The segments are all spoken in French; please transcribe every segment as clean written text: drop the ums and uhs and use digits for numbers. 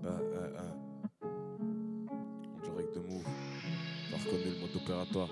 En direct de Move. T'as reconnu le mode opératoire.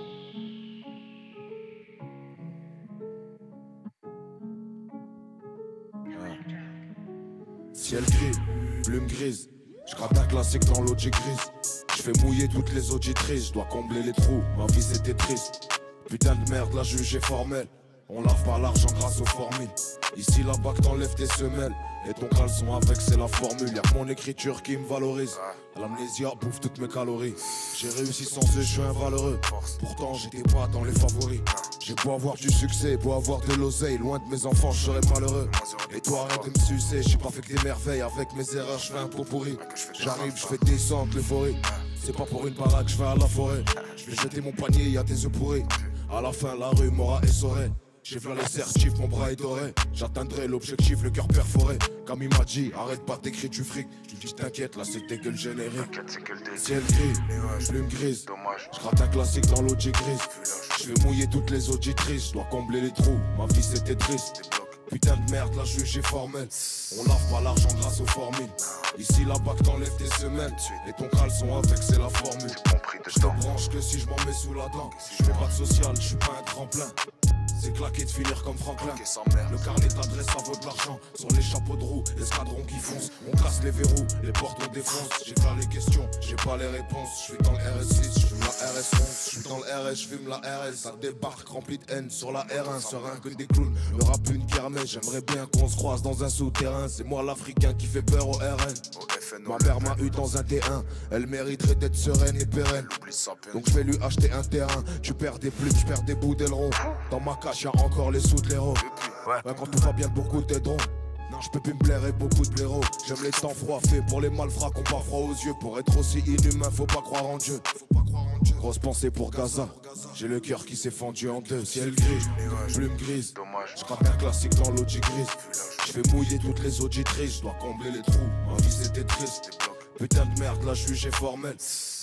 Ciel gris, plume grise. Je gratte un classique dans l'OG grise. Je fais mouiller toutes les auditrices. Je dois combler les trous, ma vie c'était triste. Putain de merde, la juge est formelle. On lave pas l'argent grâce aux formules. Ici la bac t'enlève tes semelles. Et ton caleçon avec c'est la formule. Y'a que mon écriture qui me valorise. L'amnésia bouffe toutes mes calories. J'ai réussi sans eux, je suis invaleureux. Pourtant j'étais pas dans les favoris. J'ai beau avoir du succès, beau avoir de l'oseille. Loin de mes enfants, je serais malheureux. Et toi arrête de me sucer, j'ai pas fait que des merveilles. Avec mes erreurs, je fais un pot pourri. J'arrive, je fais descendre l'euphorie. C'est pas pour une baraque, je vais à la forêt. Je vais jeter mon panier, y'a des œufs pourris. À la fin, la rue m'aura essoré. J'ai v'là les certifs, mon bras est doré. J'atteindrai l'objectif, le cœur perforé. Comme il m'a dit, arrête pas d'écrire du fric. Tu dis t'inquiète, là c'était que le générique. Ciel gris, plume grise. Je gratte un classique dans l'OG grise. Je vais mouiller toutes les auditrices. Je dois combler les trous, ma vie c'était triste. Putain de merde, la juge est formelle. On lave pas l'argent grâce aux formules. Ici la bac t'enlève tes semelles. Et ton caleçon avec c'est la formule. Je te branche que si je m'en mets sous la dent. Je fais pas de social, je suis pas un tremplin. C'est claqué de finir comme Franklin. Le carnet d'adresse ça vaut de l'argent. Sur les chapeaux de roue, escadrons qui foncent. On casse les verrous, les portes on défonce. J'ai pas les questions, j'ai pas les réponses. Je suis dans le RS6, je fume la RS11. Je suis dans le RS, je fume la RS. Ça débarque rempli de haine sur la R1. Serein que des clowns, le rap une kermesse. J'aimerais bien qu'on se croise dans un souterrain. C'est moi l'Africain qui fait peur au RN. Ma mère m'a eu dans un T1. Elle mériterait d'être sereine et pérenne. Donc je vais lui acheter un terrain. Tu perds des plumes, je perds des bouts d'aileron. Dans ma cache y'a encore les sous de l'héros. Ouais, quand tout va bien beaucoup t'aideront. Non, je peux plus me blairer beaucoup de blaireaux. J'aime les temps froids faits pour les malfrats qu'on pas froid aux yeux. Pour être aussi inhumain, faut pas croire en Dieu. Grosse pensée pour Gaza. J'ai le cœur qui s'est fendu en deux. Ciel gris, plume grise. Je gratte un classique dans l'OG grise. Je fais mouiller toutes les auditrices. Je dois combler les trous, ma vie c'était triste. Putain de merde, la juge est formelle.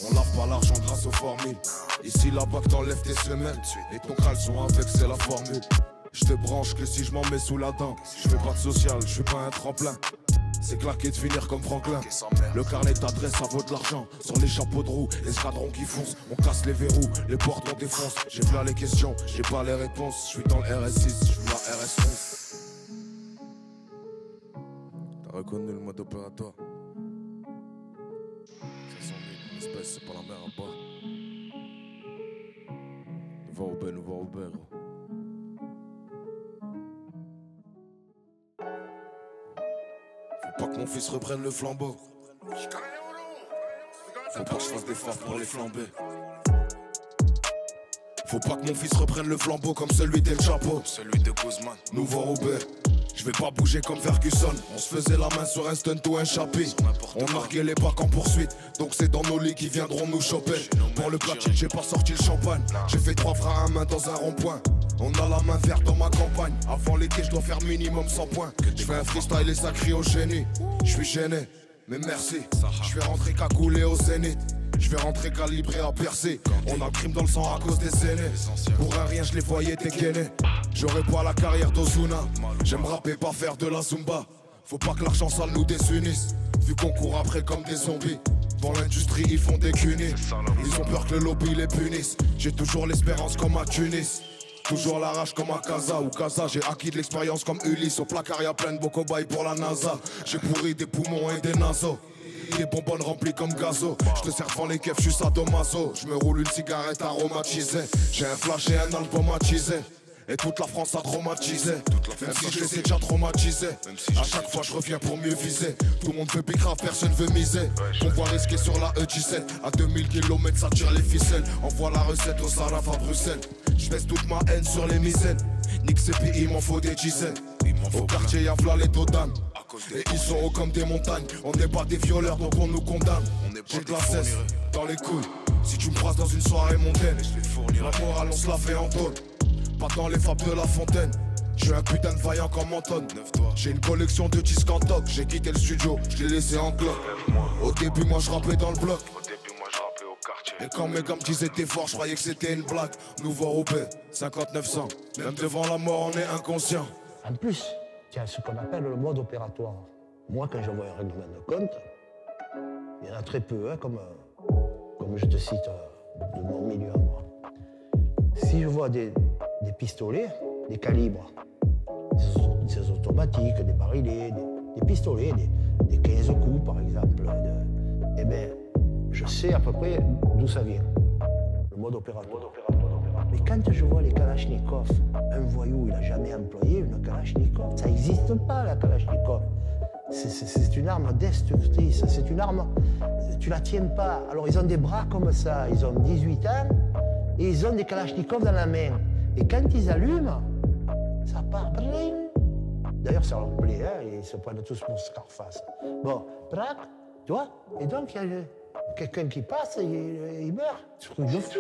On lave pas l'argent grâce aux formules. Ici la bac t'enlève tes semelles. Et ton caleçon avec c'est la formule. Je te branche que si je m'en mets sous la dent. Je fais pas de social, je suis pas un tremplin. C'est claqué de finir comme Franklin. Le carnet d'adresse ça vaut de l'argent. Sur les chapeaux de roue, escadrons qui foncent. On casse les verrous, les portes on défonce. J'ai plein les questions, j'ai pas les réponses. Je suis dans le RS6, je fume la RS11. T'as reconnu le mode opératoire. 500 000, l'espèce c'est pas la mer à bas. Nous voir au bel, gros. Faut pas que mon fils reprenne le flambeau. Faut pas que je fasse des faves pour les flamber. Faut pas que mon fils reprenne le flambeau comme celui d'El Chapo. Celui de Guzman. Nouveau Robert. Je vais pas bouger comme Ferguson. On se faisait la main sur un stunt ou un chapitre. On marquait les bacs en poursuite. Donc c'est dans nos lits qui viendront nous choper. Pour le platine j'ai pas sorti le champagne. J'ai fait 3 freins à main dans un rond-point. On a la main verte dans ma campagne. Avant l'été je dois faire minimum 100 points. Je fais un freestyle et ça crie au génie. Je suis gêné, mais merci. Je vais rentrer cagoulé au zénith. Je vais rentrer calibré à percer. On a le crime dans le sang à cause des aînés. Pour un rien je les voyais dégainer. J'aurais pas la carrière d'Ozuna. J'aime rapper pas faire de la zumba. Faut pas que l'argent sale nous désunisse. Vu qu'on court après comme des zombies. Dans l'industrie ils font des cunis. Ils ont peur que le lobby les punisse. J'ai toujours l'espérance comme à Tunis. Toujours la rage comme à Casa ou Casa. J'ai acquis de l'expérience comme Ulysse. Au placard y'a plein de beaux cobayes pour la NASA. J'ai pourri des poumons et des naseaux. Des bonbonnes remplies comme gazo. Je te sers devant les keufs, je suis sadomaso. Je me roule une cigarette aromatisée. J'ai un flash et un album matisé. Et toute la France a traumatisé. Même si je les ai déjà traumatisés. À chaque fois je reviens pour mieux viser. Tout le monde veut bicrave, personne veut miser. On voit risquer sur la E17. À 2000 km ça tire les ficelles. Envoie la recette au Salaf à Bruxelles. Je baisse toute ma haine sur les misaines. Nique ces pays, il m'en faut des dizaines. Au quartier y'a v'là les dodanes. Et ils sont hauts comme des montagnes. On n'est pas des violeurs donc on nous condamne. J'ai de la cesse dans les couilles. Si tu me croises dans une soirée mondaine, la morale on se la fait en tôle. Pas dans les fables de la fontaine. Je suis un putain de vaillant comme Anton. J'ai une collection de disques en toc. J'ai quitté le studio, je l'ai laissé en cloque. Au début moi je rappais dans le bloc. Et quand mes gars me disaient t'es fort, je croyais que c'était une blague. Nouveau Roubaix, 5900. Même devant la mort on est inconscient. En plus, il y a ce qu'on appelle le mode opératoire. Moi, quand j'envoie un règlement de compte, Il y en a très peu, hein, comme je te cite de mon milieu à moi. Si je vois des pistolets, des calibres, des automatiques, des barilets, des pistolets, des 15 coups par exemple, eh bien, je sais à peu près d'où ça vient, le mode opératoire. Mais quand je vois les Kalachnikov, un voyou, il n'a jamais employé une Kalachnikov. Ça n'existe pas, la Kalachnikov. C'est une arme destructrice, c'est une arme, tu la tiens pas. Alors ils ont des bras comme ça, ils ont 18 ans et ils ont des Kalachnikov dans la main. Et quand ils allument, ça part. D'ailleurs ça leur plaît, hein, ils se prennent tous pour Scarface. Bon, braque, tu vois. Et donc il y a quelqu'un qui passe et il meurt. C'est un truc de fou.